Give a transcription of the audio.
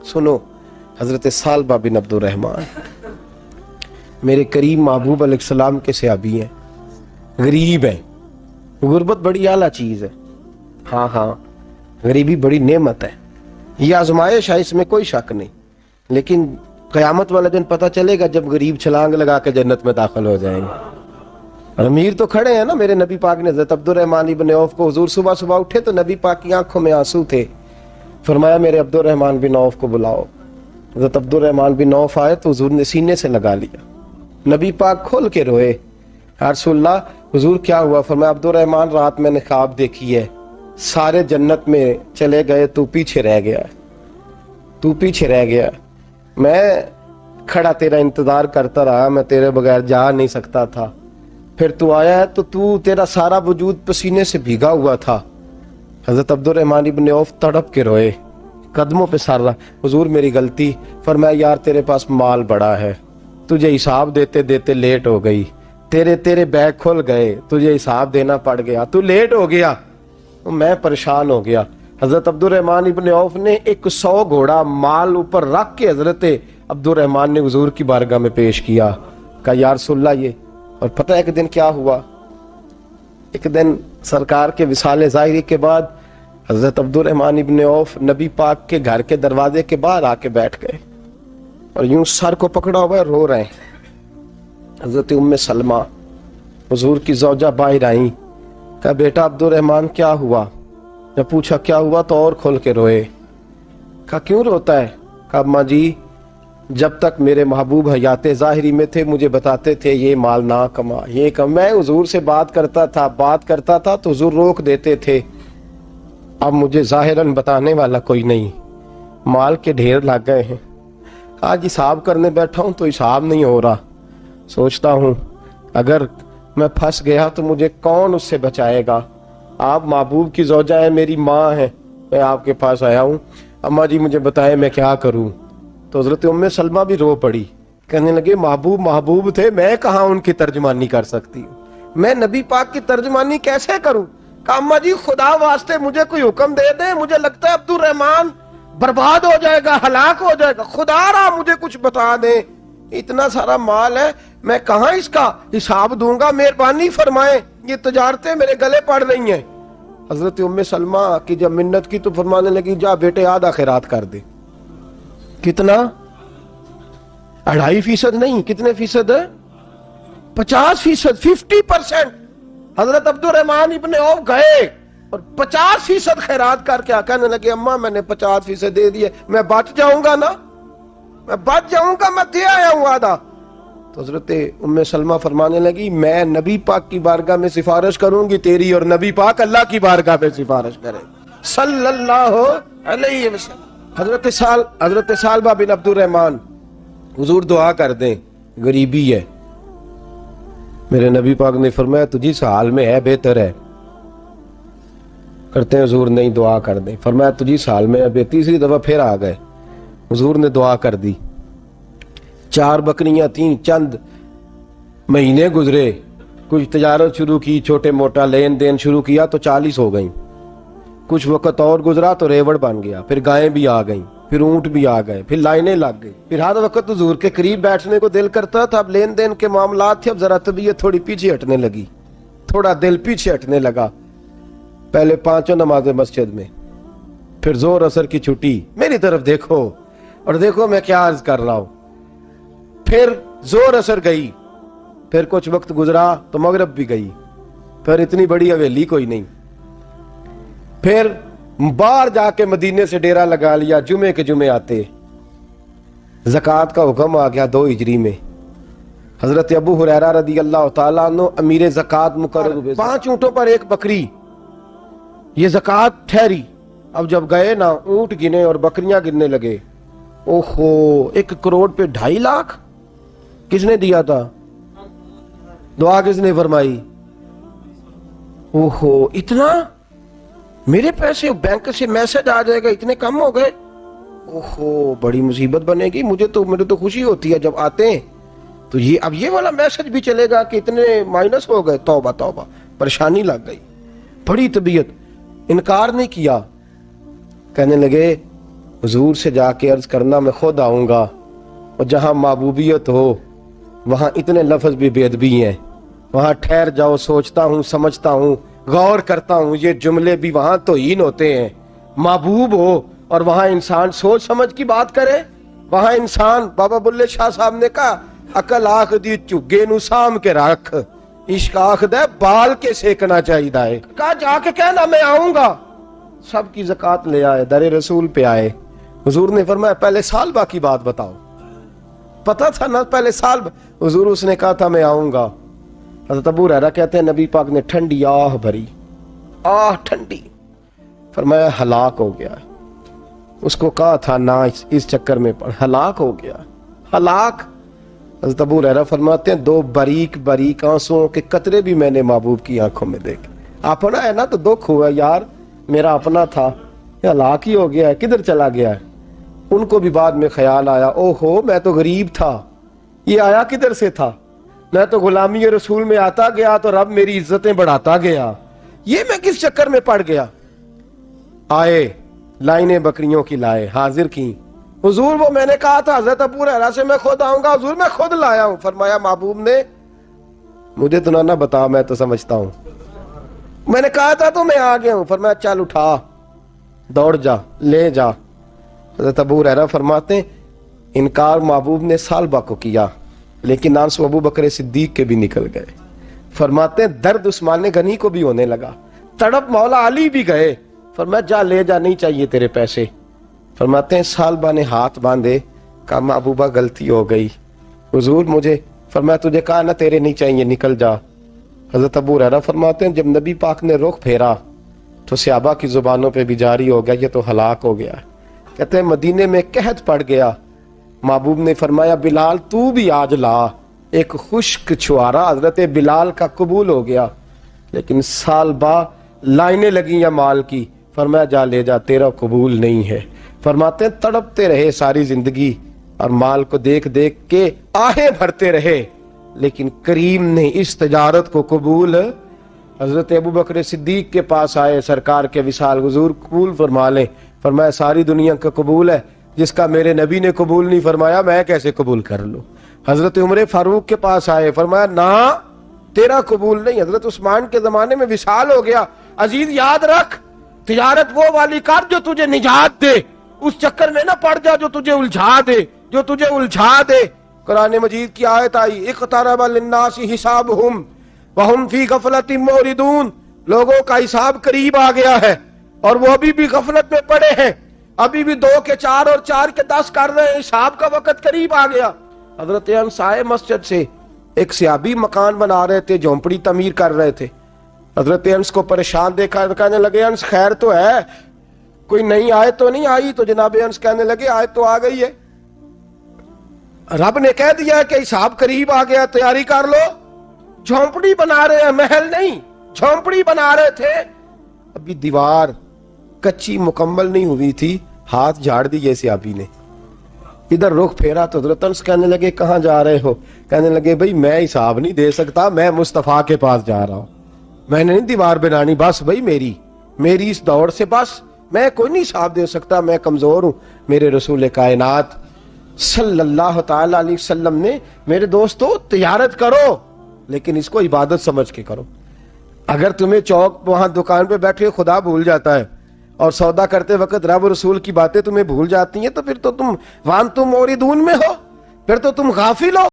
سنو حضرت سالبہ بن عبدالرحمن میرے کریم محبوب علیہ السلام کے صحابی ہیں، غریب ہیں. غربت بڑی اعلیٰ چیز ہے. ہاں غریبی بڑی نعمت ہے، یہ آزمائش ہے، اس میں کوئی شک نہیں. لیکن قیامت والا دن پتہ چلے گا جب غریب چھلانگ لگا کے جنت میں داخل ہو جائیں گے. اور امیر تو کھڑے ہیں نا. میرے نبی پاک نے حضرت عبدالرحمن بن عوف کو، حضور صبح صبح اٹھے تو نبی پاک کی آنکھوں میں آنسو تھے. فرمایا میرے عبدالرحمن بن عوف کو بلاؤ. حضرت عبدالرحمن بن عوف آئے تو حضور نے سینے سے لگا لیا. نبی پاک کھول کے روئے. یا رسول اللہ حضور کیا ہوا؟ فرمایا عبدالرحمن رات میں نے خواب دیکھی ہے، سارے جنت میں چلے گئے، تو پیچھے رہ گیا. تو پیچھے رہ گیا. میں کھڑا تیرا انتظار کرتا رہا، میں تیرے بغیر جا نہیں سکتا تھا. پھر تو آیا ہے تو تیرا سارا وجود پسینے سے بھیگا ہوا تھا. حضرت عبدالرحمن بن عوف تڑپ کے روئے، قدموں پہ سر رہا. حضور میری غلطی. فرمایا یار تیرے پاس مال بڑا ہے، تجھے حساب دیتے دیتے لیٹ ہو گئی. تیرے بیگ کھل گئے، تجھے حساب دینا پڑ گیا، تو لیٹ ہو گیا، میں پریشان ہو گیا. حضرت عبدالرحمن ابن عوف نے 100 گھوڑا مال اوپر رکھ کے حضرت عبدالرحمن نے حضور کی بارگاہ میں پیش کیا. کہا یا رسول اللہ یہ. اور پتہ ہے ایک دن کیا ہوا؟ ایک دن سرکار کے وصال ظاہری کے بعد حضرت عبدالرحمن ابن عوف نبی پاک کے گھر کے دروازے کے باہر آ کے بیٹھ گئے اور یوں سر کو پکڑا ہوا ہے، رو رہے ہیں. حضرت ام سلمہ حضور کی زوجہ باہر آئیں. کہا بیٹا عبدالرحمن کیا ہوا؟ جب پوچھا کیا ہوا تو اور کھول کے روئے. کہا کیوں روتا ہے؟ کہا اماں جی جب تک میرے محبوب حیات ظاہری میں تھے مجھے بتاتے تھے یہ مال نہ کما، یہ کم. میں حضور سے بات کرتا تھا تو حضور روک دیتے تھے. اب مجھے ظاہراً بتانے والا کوئی نہیں، مال کے ڈھیر لگ گئے ہیں. آج حساب کرنے بیٹھا ہوں تو حساب نہیں ہو رہا. سوچتا ہوں اگر میں پھنس گیا تو مجھے کون اس سے بچائے گا؟ آپ محبوب کی زوجہ ہیں، میری ماں ہے، میں آپ کے پاس آیا ہوں. اماں جی مجھے بتائیں میں کیا کروں؟ تو حضرت ام سلمہ بھی رو پڑی. کہنے لگے محبوب تھے، میں کہاں ان کی ترجمانی کر سکتی ہوں، میں نبی پاک کی ترجمانی کیسے کروں؟ کہا اماں جی خدا واسطے مجھے کوئی حکم دے دیں، مجھے لگتا ہے عبدالرحمن برباد ہو جائے گا، ہلاک ہو جائے گا، خدا رہا مجھے کچھ بتا دیں. اتنا سارا مال ہے، میں کہاں اس کا حساب دوں گا؟ مہربانی فرمائیں، یہ تجارتیں میرے گلے پڑ رہی ہیں. حضرت ام سلمہ کی جب منت کی تو فرمانے لگی جا بیٹے آدھا خیرات کر دے. کتنا؟ 2.5% نہیں، کتنے فیصد ہے؟ 50%، 50%. حضرت عبدالرحمن ابن عوف گئے اور 50% خیرات کر کے کہنے لگے اماں میں نے 50% دے دیے، میں بچ جاؤں گا نا، میں بچ جاؤں گا، میں دے آیا ہوں آدھا. تو حضرت ام سلمہ فرمانے لگی میں نبی پاک کی بارگاہ میں سفارش کروں گی تیری، اور نبی پاک اللہ کی بارگاہ میں سفارش کرے صلی اللہ علیہ وسلم. حضرت سالبہ بن عبدالرحمن حضور دعا کر دیں، غریبی ہے. میرے نبی پاک نے فرمایا تجھی اس حال میں ہے بہتر ہے. کرتے ہیں حضور نہیں دعا کر دیں. فرمایا تجھی اس حال میں ہے. تیسری دفعہ پھر آ گئے، حضور نے دعا کر دی. 4 بکریاں تھیں، چند مہینے گزرے، کچھ تجارت شروع کی، چھوٹے موٹا لین دین شروع کیا تو 40 ہو گئیں. کچھ وقت اور گزرا تو ریوڑ بن گیا، پھر گائیں بھی آ گئیں، پھر اونٹ بھی آ گئے، پھر لائنیں لگ گئی. پھر ہر وقت حضور کے قریب بیٹھنے کو دل کرتا تھا. اب لین دین کے معاملات تھے، اب ذرا طبیعت تھوڑی پیچھے ہٹنے لگی، تھوڑا دل پیچھے ہٹنے لگا. پہلے 5 نمازیں مسجد میں، پھر زور اثر کی چھٹی، میری طرف دیکھو اور دیکھو میں کیا عرض کر رہا ہوں. پھر زور اثر گئی، پھر کچھ وقت گزرا تو مغرب بھی گئی، پھر اتنی بڑی حویلی کوئی نہیں. پھر باہر جا کے مدینے سے ڈیرا لگا لیا، جمعے کے جمعے آتے. زکوٰۃ کا حکم آ گیا 2 ہجری میں. حضرت ابو ہریرہ رضی اللہ تعالیٰ عنہ امیر زکوٰۃ مقرر ہوئے. 5 اونٹوں پر 1 بکری، یہ زکوٰۃ ٹھہری. اب جب گئے نا اونٹ گنے اور بکریاں گننے لگے، اوہو 1 کروڑ پہ 2.5 لاکھ کس نے دیا تھا؟ دعا کس نے فرمائی؟ اوہو اتنا، میرے پیسے بینک سے میسج آ جائے گا اتنے کم ہو گئے، اوہو بڑی مصیبت بنے گی. مجھے تو خوشی ہوتی ہے جب آتے ہیں تو یہ اب یہ والا میسج بھی چلے گا کہ اتنے مائنس ہو گئے. توبہ توبہ، پریشانی لگ گئی. بڑی طبیعت، انکار نہیں کیا. کہنے لگے حضور سے جا کے عرض کرنا میں خود آؤں گا، اور جہاں محبوبیت ہو وہاں اتنے لفظ بھی بے ادبی ہیں، وہاں ٹھہر جاؤ، سوچتا ہوں، سمجھتا ہوں، غور کرتا ہوں، یہ جملے بھی وہاں توہین ہوتے ہیں۔ محبوب ہو اور وہاں انسان سوچ سمجھ کی بات کرے، وہاں انسان، بابا بلے شاہ صاحب نے کہا عقل آخ دی چگے نو سام کے رکھ، عشق آخ دے بال کے سیکنا چاہیے ہے۔ کہا جا کے کہنا میں آؤں گا۔ سب کی زکوٰۃ لے آئے، در رسول پہ آئے، حضور نے فرمایا پہلے سالبہ کی بات بتاؤ، پتہ تھا نا پہلے سال؟ حضور اس نے کہا تھا میں آؤں گا۔ حضرت ابو ہریرہ کہتے ہیں نبی پاک نے ٹھنڈی آہ بھری، آہ ٹھنڈی، فرمایا ہلاک ہو گیا۔ اس کو کہا تھا نہ اس چکر میں پڑ، ہلاک ہو گیا، ہلاک۔ حضرت ابو ہریرہ فرماتے ہیں دو باریک باریک آنسوؤں کے قطرے بھی میں نے محبوب کی آنکھوں میں دیکھے۔ اپنا ہے نا تو دکھ ہوا، یار میرا اپنا تھا، یہ ہلاک ہی ہو گیا ہے، کدھر چلا گیا ہے؟ ان کو بھی بعد میں خیال آیا، او ہو میں تو غریب تھا، یہ آیا کدھر سے تھا؟ میں تو غلامی رسول میں آتا گیا تو رب میری عزتیں بڑھاتا گیا، یہ میں کس چکر میں پڑ گیا؟ آئے لائنیں بکریوں کی لائے، حاضر کی، حضور وہ میں نے کہا تھا حضرت ابو ہریرہ سے میں خود آؤں گا، حضور میں خود لایا ہوں۔ فرمایا محبوب نے مجھے تو نہ بتا، میں تو سمجھتا ہوں، میں نے کہا تھا تو میں آ گیا ہوں۔ فرمایا چل اٹھا، دوڑ جا، لے جا۔ حضرت ابو ہریرہ فرماتے ہیں انکار محبوب نے سالبہ کو کیا، لیکن آنسو ابو بکر صدیق کے بھی نکل گئے۔ فرماتے ہیں درد عثمان غنی کو بھی ہونے لگا، تڑپ مولا علی بھی گئے۔ فرمایا جا لے جا، نہیں چاہیے تیرے پیسے۔ فرماتے ہیں سالبہ نے ہاتھ باندھے، کہا محبوبہ غلطی ہو گئی، حضور مجھے، فرمایا تجھے کہا نا تیرے نہیں چاہیے، نکل جا۔ حضرت ابو ہریرہ فرماتے ہیں جب نبی پاک نے رخ پھیرا تو صحابہ کی زبانوں پہ بھی جاری ہو گیا یہ تو ہلاک ہو گیا۔ کہتے ہیں مدینے میں قحط پڑ گیا، محبوب نے فرمایا بلال تو بھی آج لا، ایک خشک چھوارا حضرت بلال کا قبول ہو گیا۔ لیکن سالبہ لائنیں لگی یا مال کی، فرمایا جا لے جا، تیرا قبول نہیں ہے۔ فرماتے ہیں تڑپتے رہے ساری زندگی اور مال کو دیکھ دیکھ کے آہیں بھرتے رہے، لیکن کریم نے اس تجارت کو قبول۔ حضرت ابو بکر صدیق کے پاس آئے، سرکار کے وصال، حضور قبول فرما لیں۔ فرمایا ساری دنیا کا قبول ہے، جس کا میرے نبی نے قبول نہیں فرمایا میں کیسے قبول کر لوں؟ حضرت عمر فاروق کے پاس آئے، فرمایا نہ تیرا قبول نہیں۔ حضرت عثمان کے زمانے میں وصال ہو گیا۔ عزیز یاد رکھ، تجارت وہ والی کر جو تجھے نجات دے، اس چکر میں نہ پڑ جا جو تجھے الجھا دے، جو تجھے الجھا دے۔ قرآن مجید کی آیت آئی اقترب للناس حسابہم وہم فی غفلۃ معرضون، لوگوں کا حساب قریب آ گیا ہے اور وہ ابھی بھی غفلت میں پڑے ہیں، ابھی بھی 2 کے 4 اور 4 کے 10 کر رہے ہیں، حساب کا وقت قریب آ گیا۔ حضرت انس آئے مسجد سے، ایک صحابی مکان بنا رہے تھے، جھونپڑی تعمیر کر رہے تھے۔ حضرت انس کو پریشان دیکھا، کہنے لگے انس خیر تو ہے، کوئی نئی آیت تو نہیں آئی؟ تو جناب انس کہنے لگے آیت تو آ گئی ہے، رب نے کہہ دیا ہے کہ حساب قریب آ گیا، تیاری کر لو۔ جھونپڑی بنا رہے ہیں، محل نہیں، جھونپڑی بنا رہے تھے، ابھی دیوار کچی مکمل نہیں ہوئی تھی، ہاتھ جھاڑ دی جیسے صحابی نے، ادھر رخ پھیرا تو حضرت انس کہنے لگے کہاں جا رہے ہو؟ کہنے لگے بھائی میں حساب نہیں دے سکتا، میں مصطفیٰ کے پاس جا رہا ہوں، میں نے نہیں دیوار بنانی، بس بھائی میری اس دوڑ سے بس میں کوئی نہیں حساب دے سکتا، میں کمزور ہوں۔ میرے رسول کائنات صلی اللہ تعالی علیہ وسلم نے، میرے دوستو تجارت کرو لیکن اس کو عبادت سمجھ کے کرو۔ اگر تمہیں چوک وہاں دکان پہ بیٹھے خدا بھول جاتا ہے اور سودا کرتے وقت رب رسول کی باتیں تمہیں بھول جاتی ہیں تو پھر تو تم وانتم موردون میں ہو، پھر تو تم غافل ہو۔